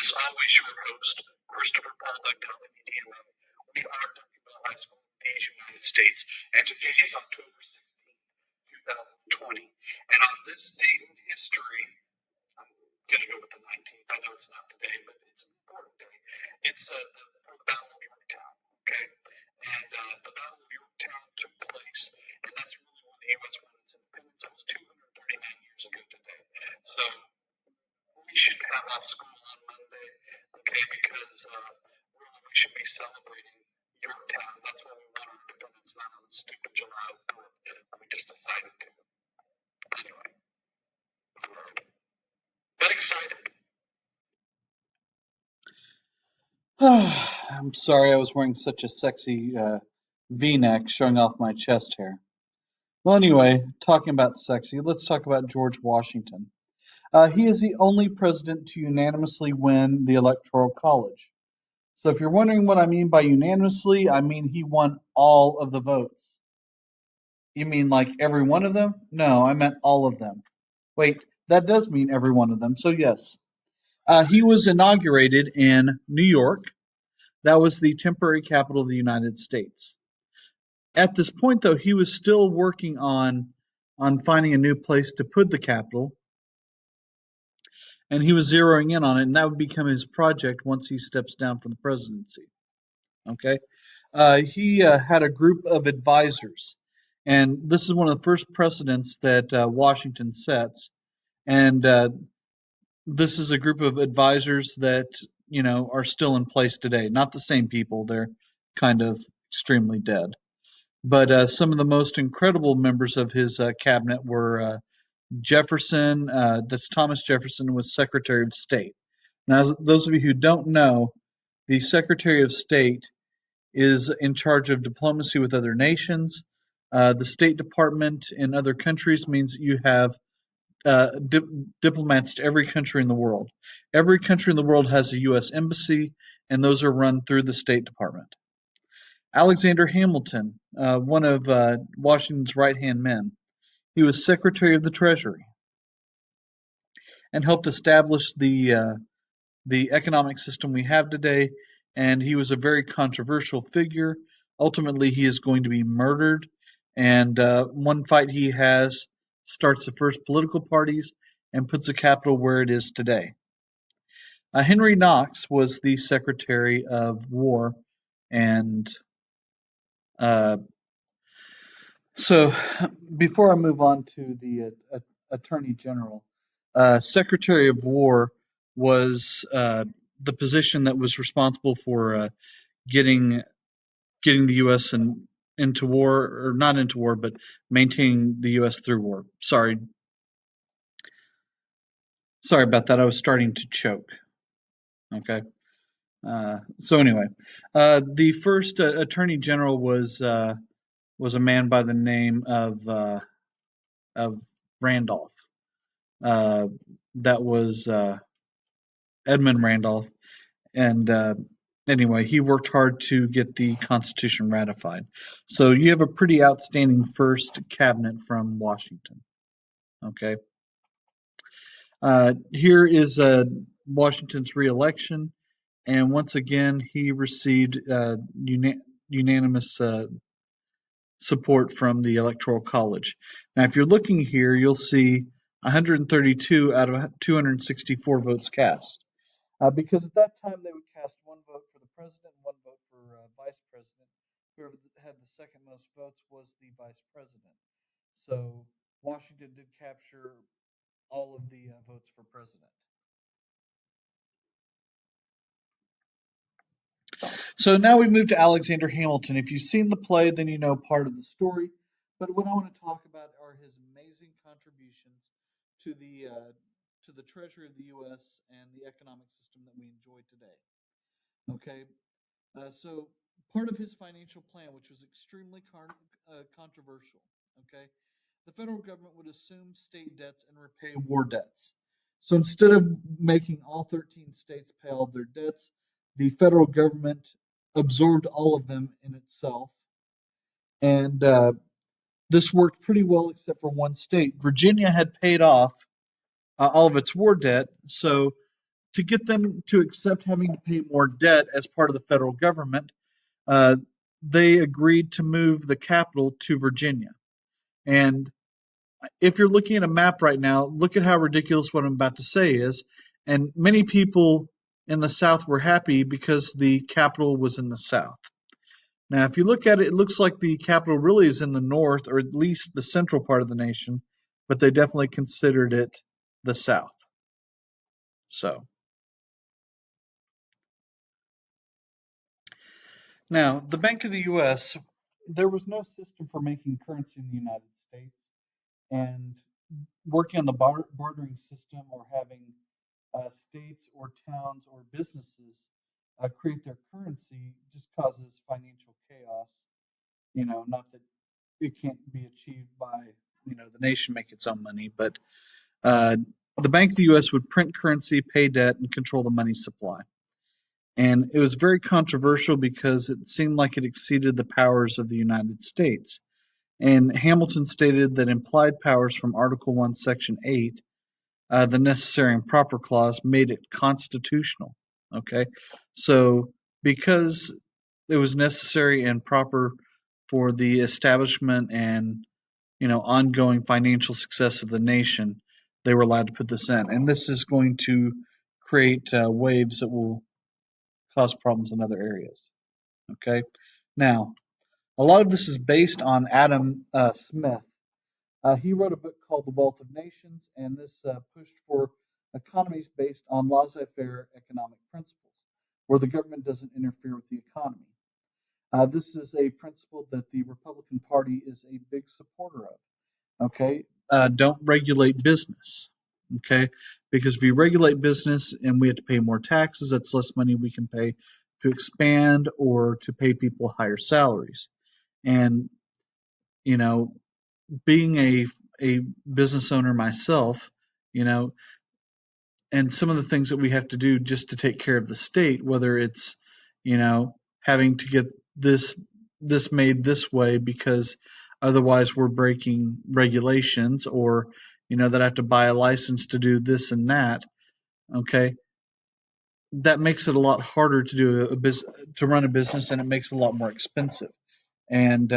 is always your host, Christopher Paul WDMO. We are WL High School in the United States, and today is October 16th, 2020. And on this date in history, I'm going to go with the 19th. I know it's not today, but it's an important day. It's the Battle of Yorktown, okay? And the Battle of Yorktown took place, and that's really when the U.S. won its independence. That was 239 years ago today. So we should have off school on Monday, okay, because really we should be celebrating Yorktown. That's when we won our independence, not on the stupid July 4th. We just decided to. Anyway, but excited. I'm sorry I was wearing such a sexy V-neck showing off my chest hair. Well, anyway, talking about sexy, let's talk about George Washington. He is the only president to unanimously win the Electoral College. So if you're wondering what I mean by unanimously, I mean he won all of the votes. You mean like every one of them? No, I meant all of them. Wait, that does mean every one of them. So yes. He was inaugurated in New York. That was the temporary capital of the United States. At this point, though, he was still working on finding a new place to put the capital, and he was zeroing in on it, and that would become his project once he steps down from the presidency. Okay, he had a group of advisors, and this is one of the first precedents that Washington sets, and this is a group of advisors that are still in place today. Not the same people; they're kind of extremely dead. But some of the most incredible members of his cabinet were Jefferson. That's Thomas Jefferson was Secretary of State. Now, those of you who don't know, the Secretary of State is in charge of diplomacy with other nations. The State Department in other countries means that you have diplomats to every country in the world. Every country in the world has a U.S. embassy, and those are run through the State Department. Alexander Hamilton, one of Washington's right-hand men, he was Secretary of the Treasury and helped establish the economic system we have today. And he was a very controversial figure. Ultimately, he is going to be murdered. And one fight he has starts the first political parties and puts the capital where it is today. Henry Knox was the Secretary of War, and so before I move on to the Attorney General, Secretary of War was the position that was responsible for getting the U.S. into war, or not into war, but maintaining the U.S. through war. Sorry about that. I was starting to choke. Okay. So anyway, the first Attorney General was a man by the name of Randolph. That was Edmund Randolph, and anyway, he worked hard to get the Constitution ratified. So you have a pretty outstanding first cabinet from Washington. Okay. Here is Washington's reelection, and once again, he received unanimous support from the Electoral College. Now, if you're looking here, you'll see 132 out of 264 votes cast. Because at that time they would cast one vote for the president and one vote for vice president. Whoever had the second most votes was the vice president. So Washington did capture all of the votes for president. So now we move to Alexander Hamilton. If you've seen the play, then you know part of the story. But what I want to talk about are his amazing contributions to the treasury of the U.S. and the economic system that we enjoy today. Okay, so part of his financial plan, which was extremely controversial, okay, the federal government would assume state debts and repay war debts. So instead of making all 13 states pay all their debts, the federal government absorbed all of them in itself. And this worked pretty well except for one state. Virginia had paid off all of its war debt, so to get them to accept having to pay more debt as part of the federal government, uh, they agreed to move the capital to Virginia. And if you're looking at a map right now, look at how ridiculous what I'm about to say is. And many people in the South were happy because the capital was in the South. Now, if you look at it, it looks like the capital really is in the North, or at least the central part of the nation, but they definitely considered it the South. So, now, the Bank of the U.S., there was no system for making currency in the United States, and working on the bartering system or having states or towns or businesses create their currency just causes financial chaos. Not that it can't be achieved by the nation make its own money, but uh, the Bank of the U.S. would print currency, pay debt, and control the money supply. And it was very controversial because it seemed like it exceeded the powers of the United States. And Hamilton stated that implied powers from Article 1, Section 8, the necessary and proper clause, made it constitutional. Okay. So, because it was necessary and proper for the establishment and ongoing financial success of the nation, they were allowed to put this in. And this is going to create waves that will cause problems in other areas. Okay. Now, a lot of this is based on Adam Smith. He wrote a book called The Wealth of Nations, and this pushed for economies based on laissez-faire economic principles, where the government doesn't interfere with the economy. This is a principle that the Republican Party is a big supporter of. Okay, don't regulate business. Okay, because if you regulate business and we have to pay more taxes, that's less money we can pay to expand or to pay people higher salaries. And you know, being a business owner myself, you know, and some of the things that we have to do just to take care of the state, whether it's, having to get this made this way because otherwise we're breaking regulations, or that I have to buy a license to do this and that. Okay, that makes it a lot harder to do to run a business, and it makes it a lot more expensive. And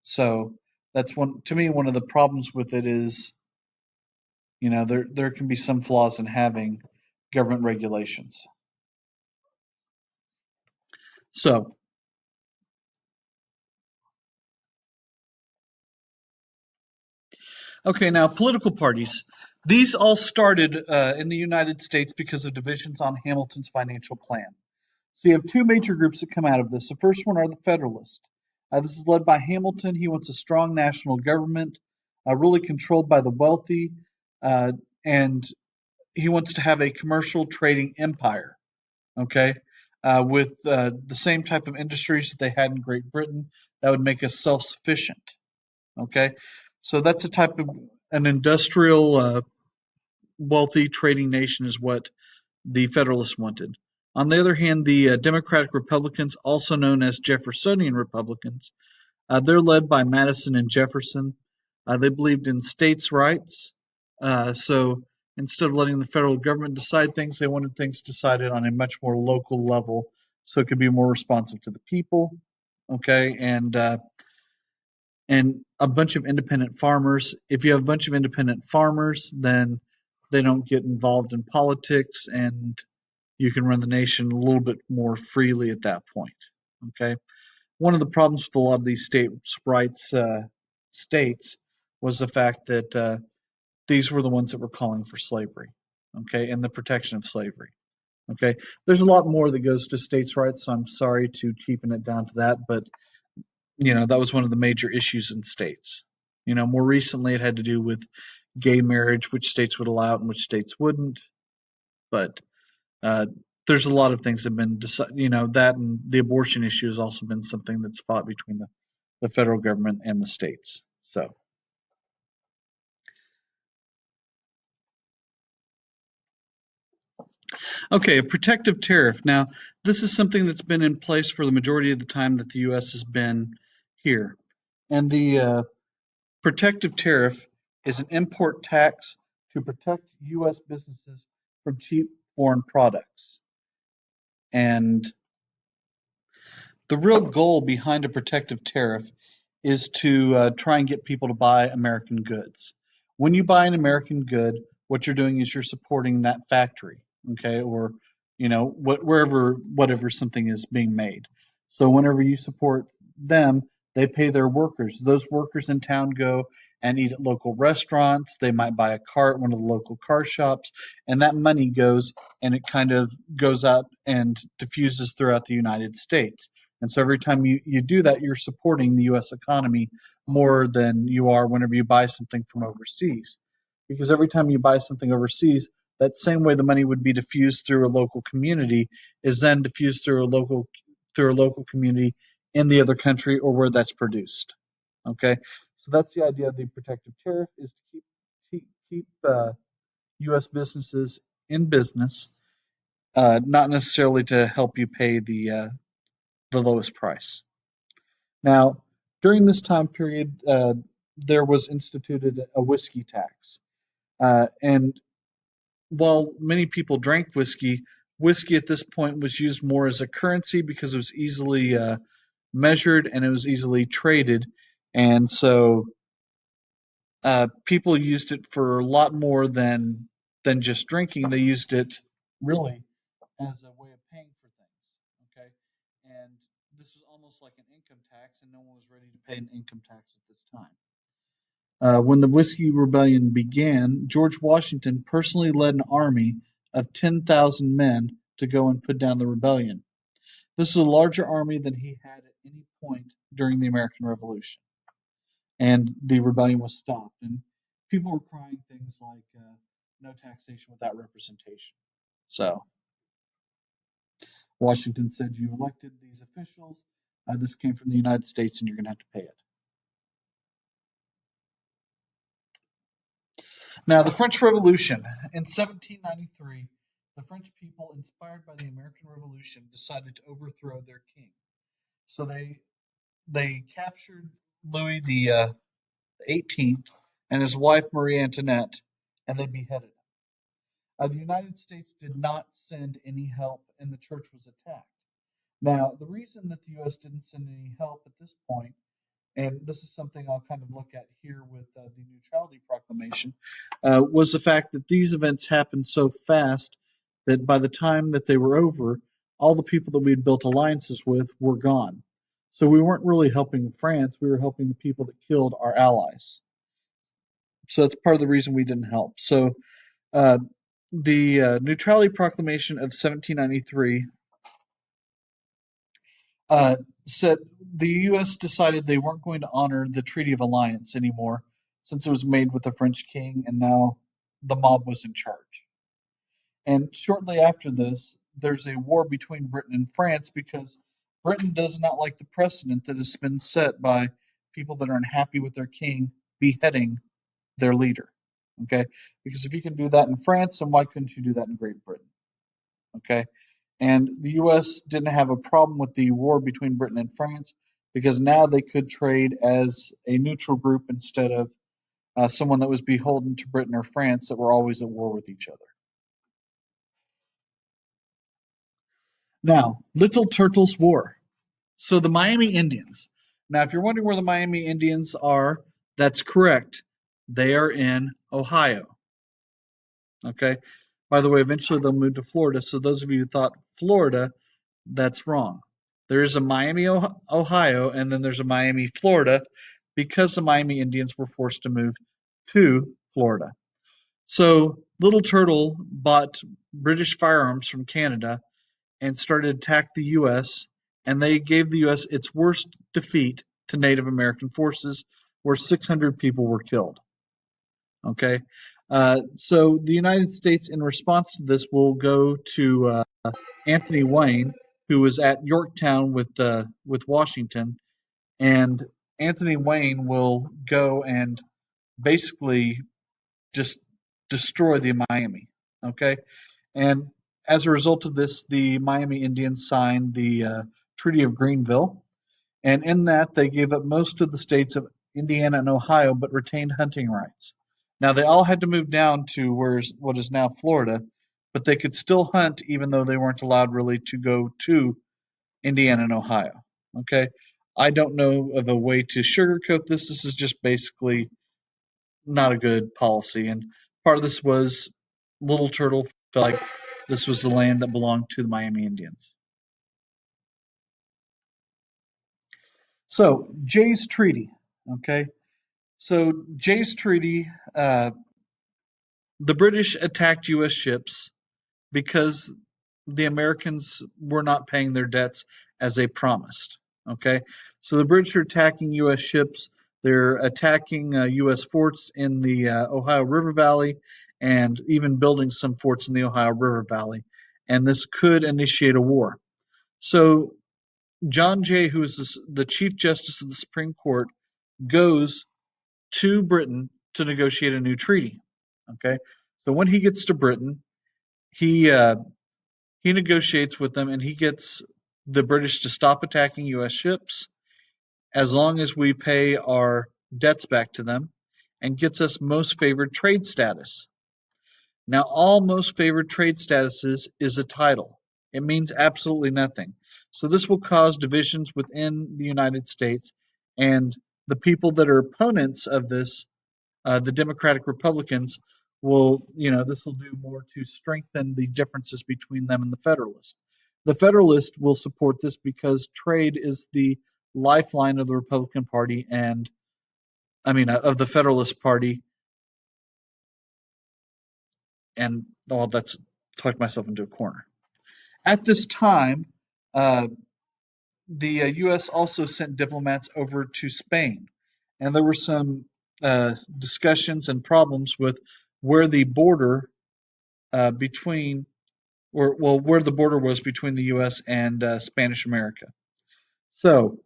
so that's one to me. One of the problems with it is, there can be some flaws in having government regulations. So, okay, now political parties. These all started in the United States because of divisions on Hamilton's financial plan. So you have two major groups that come out of this. The first one are the Federalists. This is led by Hamilton. He wants a strong national government, really controlled by the wealthy, uh, and he wants to have a commercial trading empire. Okay, with the same type of industries that they had in Great Britain, that would make us self-sufficient. Okay, so that's a type of an industrial, wealthy trading nation is what the Federalists wanted. On the other hand, the Democratic Republicans, also known as Jeffersonian Republicans, they're led by Madison and Jefferson. They believed in states' rights. So instead of letting the federal government decide things, they wanted things decided on a much more local level so it could be more responsive to the people. Okay. And a bunch of independent farmers. If you have a bunch of independent farmers, then they don't get involved in politics, and you can run the nation a little bit more freely at that point. Okay. One of the problems with a lot of these states' rights states was the fact that these were the ones that were calling for slavery, okay, and the protection of slavery. Okay, there's a lot more that goes to states' rights, so I'm sorry to cheapen it down to that, but that was one of the major issues in states. More recently, it had to do with gay marriage, which states would allow it and which states wouldn't. But uh, there's a lot of things that have been decided. That and the abortion issue has also been something that's fought between the federal government and the states. So, okay, a protective tariff. Now, this is something that's been in place for the majority of the time that the U.S. has been here. And the protective tariff is an import tax to protect U.S. businesses from cheap foreign products. And the real goal behind a protective tariff is to try and get people to buy American goods. When you buy an American good, what you're doing is you're supporting that factory, okay, or wherever whatever something is being made. So whenever you support them, they pay their workers. Those workers in town go and eat at local restaurants. They might buy a car at one of the local car shops, and that money goes and it kind of goes out and diffuses throughout the United States. And so every time you do that, you're supporting the US economy more than you are whenever you buy something from overseas. Because every time you buy something overseas, that same way the money would be diffused through a local community is then diffused through a local community in the other country or where that's produced. Okay, so that's the idea of the protective tariff, is to keep U.S. businesses in business, not necessarily to help you pay the lowest price. Now, during this time period, there was instituted a whiskey tax. And while many people drank whiskey, whiskey at this point was used more as a currency because it was easily measured and it was easily traded. And so people used it for a lot more than just drinking. They used it really as a way of paying for things. Okay, and this was almost like an income tax, and no one was ready to pay an income tax at this time. When the Whiskey Rebellion began, George Washington personally led an army of 10,000 men to go and put down the rebellion. This is a larger army than he had at any point during the American Revolution. And the rebellion was stopped. And people were crying things like no taxation without representation. So Washington said, "You elected these officials. This came from the United States, and you're going to have to pay it." Now, the French Revolution. In 1793, the French people, inspired by the American Revolution, decided to overthrow their king. So they captured Louis the 18th and his wife Marie Antoinette, and they beheaded him. The United States did not send any help, and the church was attacked. Now, the reason that the U.S. didn't send any help at this point, and this is something I'll kind of look at here with the Neutrality Proclamation, was the fact that these events happened so fast that by the time that they were over, all the people that we had built alliances with were gone. So we weren't really helping France, we were helping the people that killed our allies. So that's part of the reason we didn't help. So uh, the Neutrality Proclamation of 1793 uh, said the U.S. decided they weren't going to honor the Treaty of Alliance anymore since it was made with the French king and now the mob was in charge. And shortly after this, there's a war between Britain and France because Britain does not like the precedent that has been set by people that are unhappy with their king beheading their leader. Okay? Because if you can do that in France, then why couldn't you do that in Great Britain? Okay? And the US didn't have a problem with the war between Britain and France because now they could trade as a neutral group instead of someone that was beholden to Britain or France that were always at war with each other. Now, Little Turtles War. So the Miami Indians. Now, if you're wondering where the Miami Indians are, that's correct. They are in Ohio. Okay. By the way, eventually they'll move to Florida. So those of you who thought Florida, that's wrong. There is a Miami, Ohio, and then there's a Miami, Florida, because the Miami Indians were forced to move to Florida. So Little Turtle bought British firearms from Canada and started to attack the U.S., and they gave the U.S. its worst defeat to Native American forces, where 600 people were killed. Okay, so the United States, in response to this, will go to Anthony Wayne, who was at Yorktown with Washington, and Anthony Wayne will go and basically just destroy the Miami. Okay, and as a result of this, the Miami Indians signed the Treaty of Greenville, and in that they gave up most of the states of Indiana and Ohio, but retained hunting rights. Now they all had to move down to what is now Florida, but they could still hunt even though they weren't allowed really to go to Indiana and Ohio. Okay, I don't know of a way to sugarcoat this. This is just basically not a good policy, and part of this was Little Turtle felt like this was the land that belonged to the Miami Indians. So Jay's Treaty. Okay, so Jay's Treaty, the British attacked U.S. ships because the Americans were not paying their debts as they promised. Okay, so the British are attacking U.S. ships. They're attacking U.S. forts in the Ohio River Valley, and even building some forts in the Ohio River Valley. And this could initiate a war. So John Jay, who is the Chief Justice of the Supreme Court, goes to Britain to negotiate a new treaty. Okay, so when he gets to Britain, he he negotiates with them and he gets the British to stop attacking U.S. ships as long as we pay our debts back to them and gets us most favored trade status. Now, all most favored trade statuses is a title. It means absolutely nothing. So this will cause divisions within the United States, and the people that are opponents of this, the Democratic Republicans, this will do more to strengthen the differences between them and the Federalists. The Federalists will support this because trade is the lifeline of the Republican Party and, of the Federalist Party. And, well, that's talked myself into a corner. At this time, uh, the U.S. also sent diplomats over to Spain, and there were some discussions and problems with where the border between, or well, where the border was between the U.S. and Spanish America. So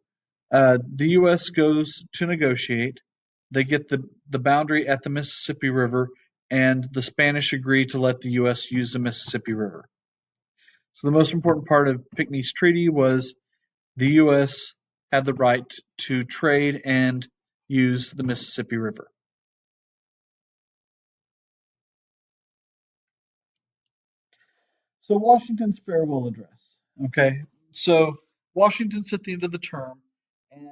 the U.S. goes to negotiate. They get the boundary at the Mississippi River, and the Spanish agree to let the U.S. use the Mississippi River. So the most important part of Pinckney's treaty was the U.S. had the right to trade and use the Mississippi River. So Washington's farewell address. Okay, so Washington's at the end of the term, and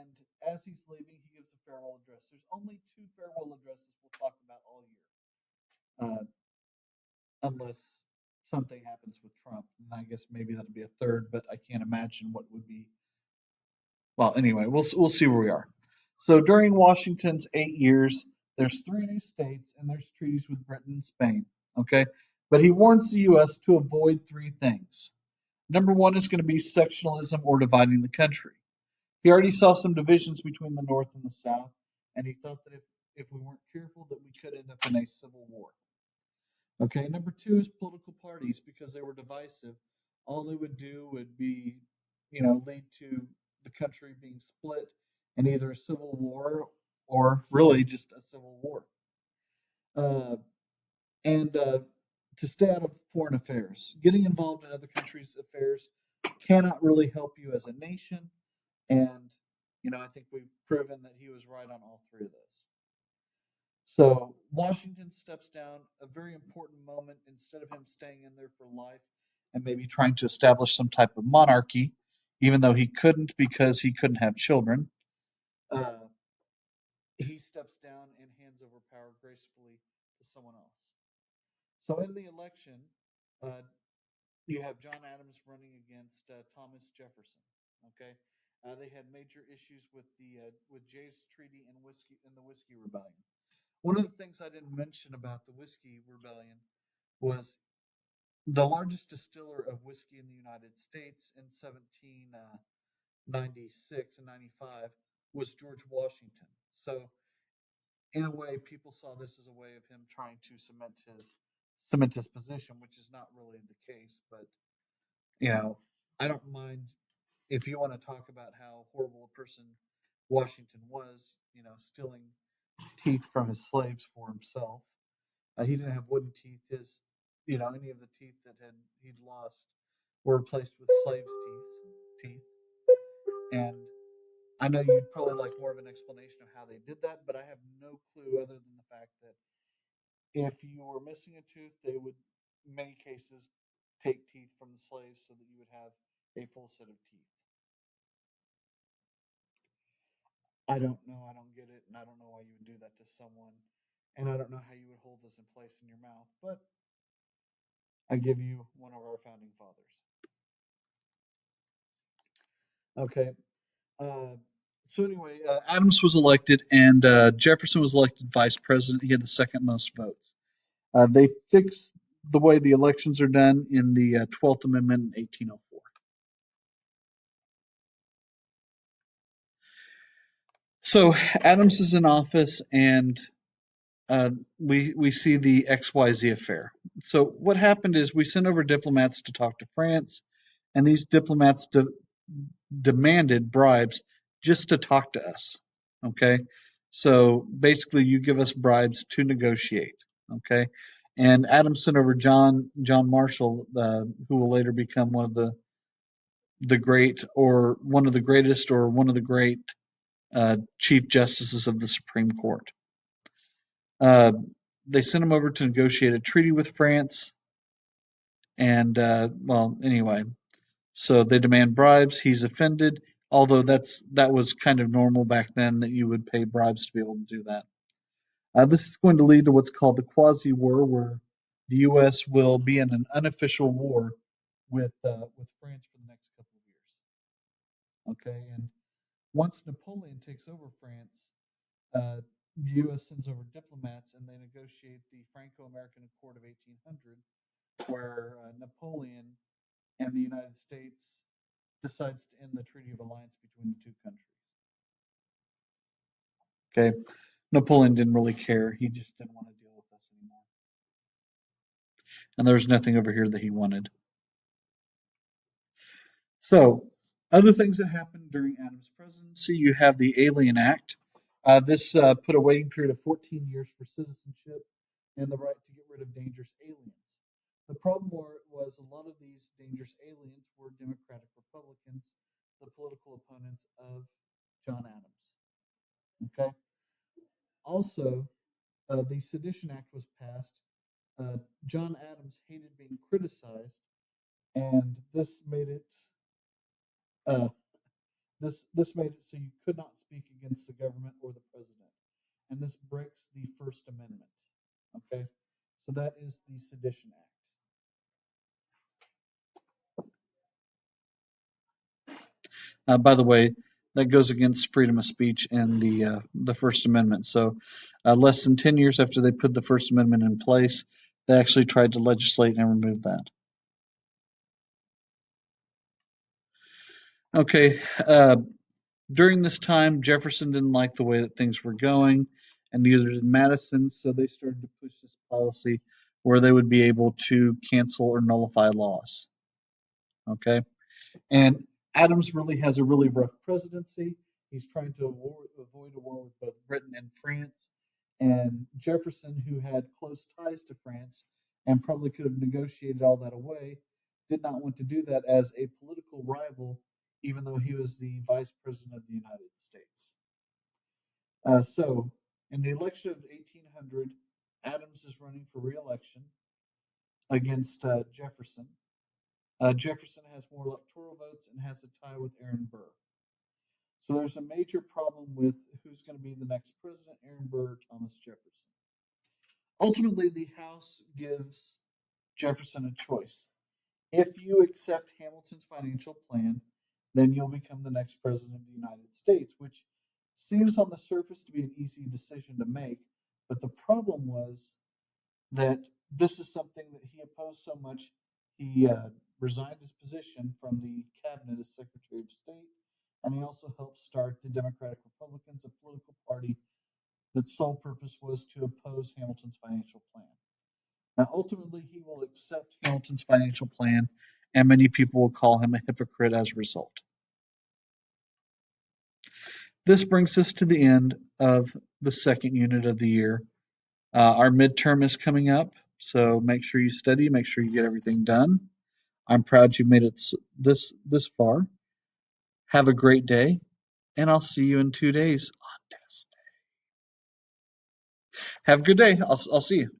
as he's leaving, he gives a farewell address. There's only two farewell addresses we'll talk about all year, unless something happens with Trump, and I guess maybe that'll be a third, but I can't imagine what would be. Well, anyway, we'll see where we are. So during Washington's 8 years, there's three new states and there's treaties with Britain and Spain. Okay, but he warns the U.S. to avoid three things. Number one is going to be sectionalism or dividing the country. He already saw some divisions between the North and the South, and he thought that if we weren't careful, that we could end up in a civil war. Okay, number two is political parties because they were divisive. All they would do would be, lead to the country being split in either a civil war or really just a civil war. Uh, and to stay out of foreign affairs, getting involved in other countries' affairs cannot really help you as a nation. And, I think we've proven that he was right on all three of those. So Washington steps down, a very important moment. Instead of him staying in there for life and maybe trying to establish some type of monarchy, even though he couldn't because he couldn't have children, uh, he steps down and hands over power gracefully to someone else. So in the election, uh, you have John Adams running against Thomas Jefferson. Okay, they had major issues with with Jay's Treaty and the Whiskey Rebellion. One of the things I didn't mention about the Whiskey Rebellion was the largest distiller of whiskey in the United States in 1796 and 95 was George Washington. So, in a way, people saw this as a way of him trying to cement his position, which is not really the case. But you know, I don't mind if you want to talk about how horrible a person Washington was. Stealing teeth from his slaves for himself. He didn't have wooden teeth. Any of the teeth that he'd lost were replaced with slaves' teeth. And I know you'd probably like more of an explanation of how they did that, but I have no clue other than the fact that if you were missing a tooth, they would in many cases, take teeth from the slaves so that you would have a full set of teeth. I don't know. I don't get it, and I don't know why you would do that to someone, and I don't know how you would hold this in place in your mouth. But I give you one of our founding fathers. Okay. Uh, so anyway, Adams was elected, and Jefferson was elected vice president. He had the second most votes. They fixed the way the elections are done in the 12th Amendment in 1804. So Adams is in office, and we see the XYZ affair. So what happened is we sent over diplomats to talk to France, and these diplomats demanded bribes just to talk to us. Okay, so basically, you give us bribes to negotiate. Okay, and Adams sent over John Marshall, who will later become one of the great, or one of the greatest, or one of the great chief justices of the Supreme Court. Uh, they sent him over to negotiate a treaty with France, and well, anyway, so they demand bribes. He's offended, although that was kind of normal back then that you would pay bribes to be able to do that. This is going to lead to what's called the quasi-war, where the U.S. will be in an unofficial war with France for the next couple of years. Okay, and once Napoleon takes over France, the U.S. sends over diplomats, and they negotiate the Franco-American Accord of 1800, where Napoleon and the United States decides to end the Treaty of Alliance between the two countries. Okay, Napoleon didn't really care; he just didn't want to deal with us anymore, and there was nothing over here that he wanted. So, other things that happened during Adams' presidency, you have the Alien Act. This put a waiting period of 14 years for citizenship and the right to get rid of dangerous aliens. The problem was a lot of these dangerous aliens were Democratic Republicans, the political opponents of John Adams. Okay. Also, the Sedition Act was passed. John Adams hated being criticized, and uh, this made it so you could not speak against the government or the president, and this breaks the First Amendment. Okay, so that is the Sedition Act. By the way, that goes against freedom of speech and the First Amendment. So, less than 10 years after they put the First Amendment in place, they actually tried to legislate and remove that. Okay, during this time, Jefferson didn't like the way that things were going, and neither did Madison, so they started to push this policy where they would be able to cancel or nullify laws. Okay, and Adams really has a really rough presidency. He's trying to avoid a war with both Britain and France. And Jefferson, who had close ties to France and probably could have negotiated all that away, did not want to do that as a political rival, even though he was the vice president of the United States. So, in the election of 1800, Adams is running for re-election against Jefferson. Jefferson has more electoral votes and has a tie with Aaron Burr. So there's a major problem with who's going to be the next president, Aaron Burr or Thomas Jefferson. Ultimately, the House gives Jefferson a choice. If you accept Hamilton's financial plan, then you'll become the next president of the United States, which seems on the surface to be an easy decision to make. But the problem was that this is something that he opposed so much, he resigned his position from the cabinet as Secretary of State, and he also helped start the Democratic Republicans, a political party that's sole purpose was to oppose Hamilton's financial plan. Now, ultimately, he will accept Hamilton's financial plan, and many people will call him a hypocrite as a result. This brings us to the end of the second unit of the year. Our midterm is coming up, so make sure you study, make sure you get everything done. I'm proud you made it this far. Have a great day, and I'll see you in 2 days on test day. Have a good day. I'll see you.